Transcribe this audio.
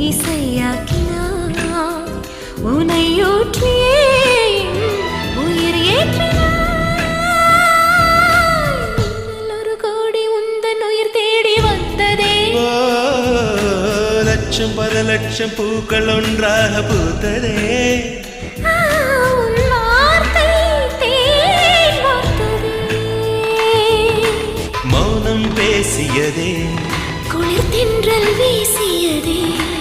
இசையாக்கினாய் உனையூற்றியே உயிர் ஏற்றினாய் ஒரு கோடி உந்தன் உயிர் தேடி வந்ததே லட்சம் பல லட்சம் பூக்கள் ஒன்றாக பூத்ததே மௌனம் பேசியதே குளிர் தென்றல் வீசியதே